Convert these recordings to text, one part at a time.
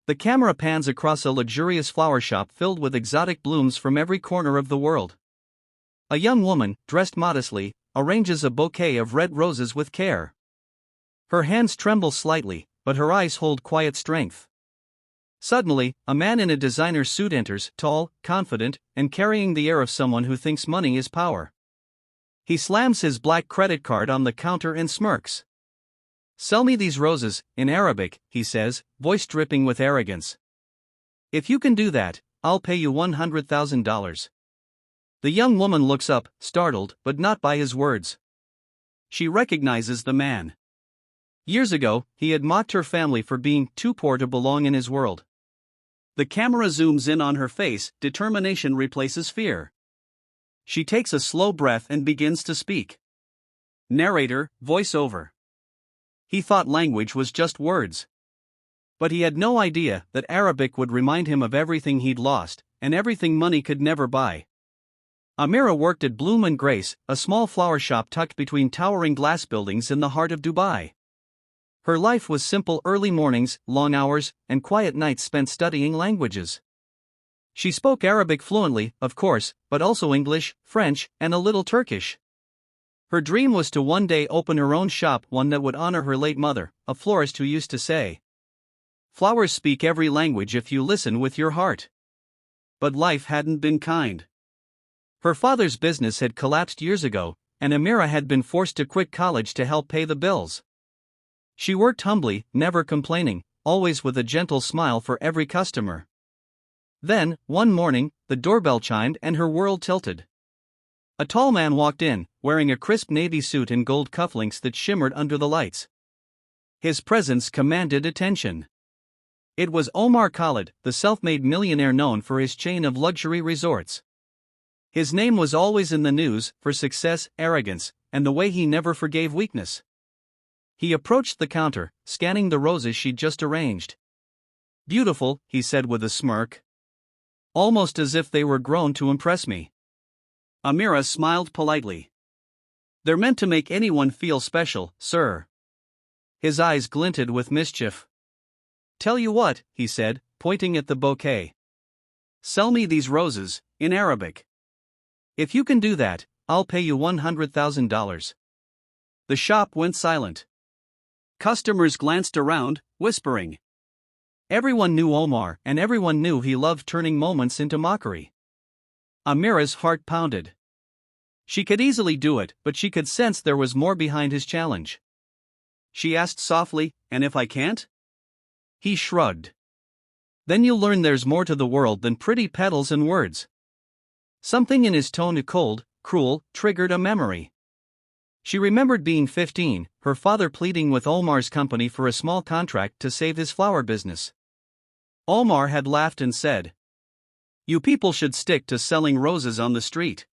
The camera pans across a luxurious flower shop filled with exotic blooms from every corner of the world. A young woman, dressed modestly, arranges a bouquet of red roses with care. Her hands tremble slightly, but her eyes hold quiet strength. Suddenly, a man in a designer suit enters, tall, confident, and carrying the air of someone who thinks money is power. He slams his black credit card on the counter and smirks. "Sell me these roses," in Arabic, he says, voice dripping with arrogance. "If you can do that, I'll pay you $100,000. The young woman looks up, startled, but not by his words. She recognizes the man. Years ago, he had mocked her family for being too poor to belong in his world. The camera zooms in on her face, determination replaces fear. She takes a slow breath and begins to speak. Narrator, voiceover. He thought language was just words. But he had no idea that Arabic would remind him of everything he'd lost, and everything money could never buy. Amira worked at Bloom and Grace, a small flower shop tucked between towering glass buildings in the heart of Dubai. Her life was simple: early mornings, long hours, and quiet nights spent studying languages. She spoke Arabic fluently, of course, but also English, French, and a little Turkish. Her dream was to one day open her own shop, one that would honor her late mother, a florist who used to say, "Flowers speak every language if you listen with your heart." But life hadn't been kind. Her father's business had collapsed years ago, and Amira had been forced to quit college to help pay the bills. She worked humbly, never complaining, always with a gentle smile for every customer. Then, one morning, the doorbell chimed and her world tilted. A tall man walked in, wearing a crisp navy suit and gold cufflinks that shimmered under the lights. His presence commanded attention. It was Omar Khalid, the self-made millionaire known for his chain of luxury resorts. His name was always in the news for success, arrogance, and the way he never forgave weakness. He approached the counter, scanning the roses she'd just arranged. "Beautiful," he said with a smirk. "Almost as if they were grown to impress me." Amira smiled politely. "They're meant to make anyone feel special, sir." His eyes glinted with mischief. "Tell you what," he said, pointing at the bouquet. "Sell me these roses, in Arabic. If you can do that, I'll pay you $100,000. The shop went silent. Customers glanced around, whispering. Everyone knew Omar, and everyone knew he loved turning moments into mockery. Amira's heart pounded. She could easily do it, but she could sense there was more behind his challenge. She asked softly, "And if I can't?" He shrugged. "Then you'll learn there's more to the world than pretty petals and words." Something in his tone, cold, cruel, triggered a memory. She remembered being 15, her father pleading with Omar's company for a small contract to save his flower business. Omar had laughed and said, "You people should stick to selling roses on the street."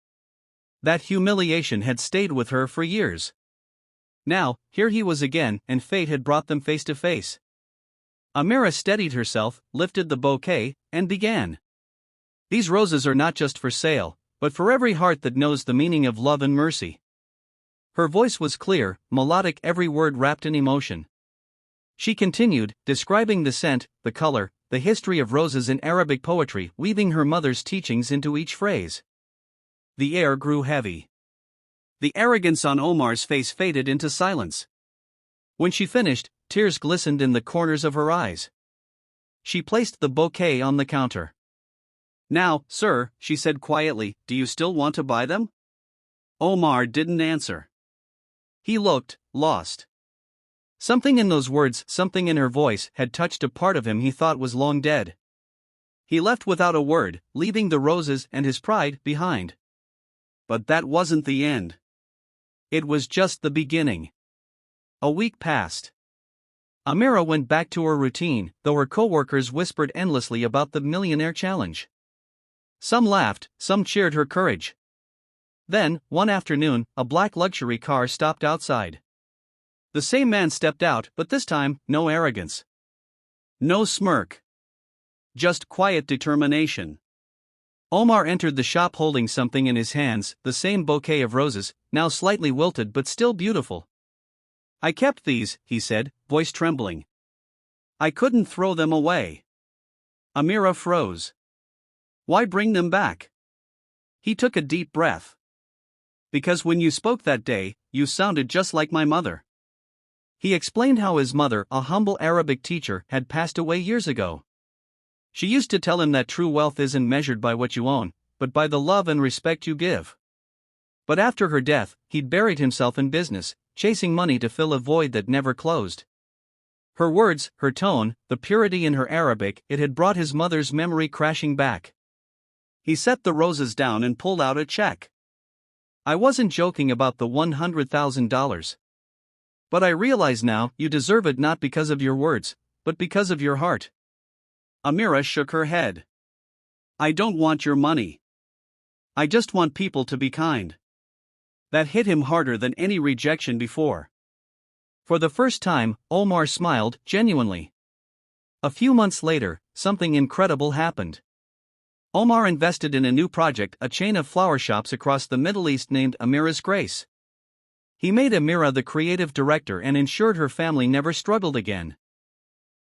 That humiliation had stayed with her for years. Now, here he was again, and fate had brought them face to face. Amira steadied herself, lifted the bouquet, and began. "These roses are not just for sale, but for every heart that knows the meaning of love and mercy." Her voice was clear, melodic, every word wrapped in emotion. She continued, describing the scent, the color, the history of roses in Arabic poetry, weaving her mother's teachings into each phrase. The air grew heavy. The arrogance on Omar's face faded into silence. When she finished, tears glistened in the corners of her eyes. She placed the bouquet on the counter. "Now, sir," she said quietly, "do you still want to buy them?" Omar didn't answer. He looked lost. Something in those words, something in her voice, had touched a part of him he thought was long dead. He left without a word, leaving the roses and his pride behind. But that wasn't the end. It was just the beginning. A week passed. Amira went back to her routine, though her co-workers whispered endlessly about the Millionaire challenge. Some laughed, some cheered her courage. Then, one afternoon, a black luxury car stopped outside. The same man stepped out, but this time, no arrogance. No smirk. Just quiet determination. Omar entered the shop holding something in his hands, the same bouquet of roses, now slightly wilted but still beautiful. "I kept these," he said, voice trembling. "I couldn't throw them away. Amira froze. Why bring them back? He took a deep breath. Because when you spoke that day, you sounded just like my mother. He explained how his mother, a humble Arabic teacher, had passed away years ago. She used to tell him that true wealth isn't measured by what you own, but by the love and respect you give. But after her death, he'd buried himself in business, chasing money to fill a void that never closed. Her words, her tone, the purity in her Arabic, it had brought his mother's memory crashing back. He set the roses down and pulled out a check. I wasn't joking about the $100,000. But I realize now, you deserve it not because of your words, but because of your heart. Amira shook her head. I don't want your money. I just want people to be kind. That hit him harder than any rejection before. For the first time, Omar smiled, genuinely. A few months later, something incredible happened. Omar invested in a new project, a chain of flower shops across the Middle East named Amira's Grace. He made Amira the creative director and ensured her family never struggled again.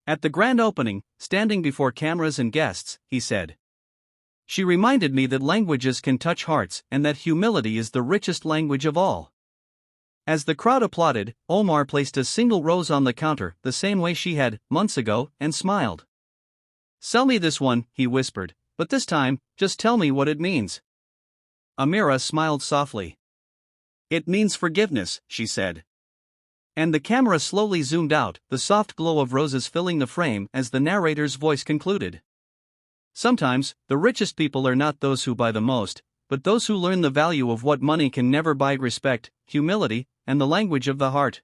At the grand opening, standing before cameras and guests, he said, "She reminded me that languages can touch hearts and that humility is the richest language of all." As the crowd applauded, Omar placed a single rose on the counter, the same way she had, months ago, and smiled. "Sell me this one," he whispered, "but this time, just tell me what it means." Amira smiled softly. "It means forgiveness," she said. And the camera slowly zoomed out, the soft glow of roses filling the frame as the narrator's voice concluded. Sometimes, the richest people are not those who buy the most, but those who learn the value of what money can never buy: respect, humility, and the language of the heart.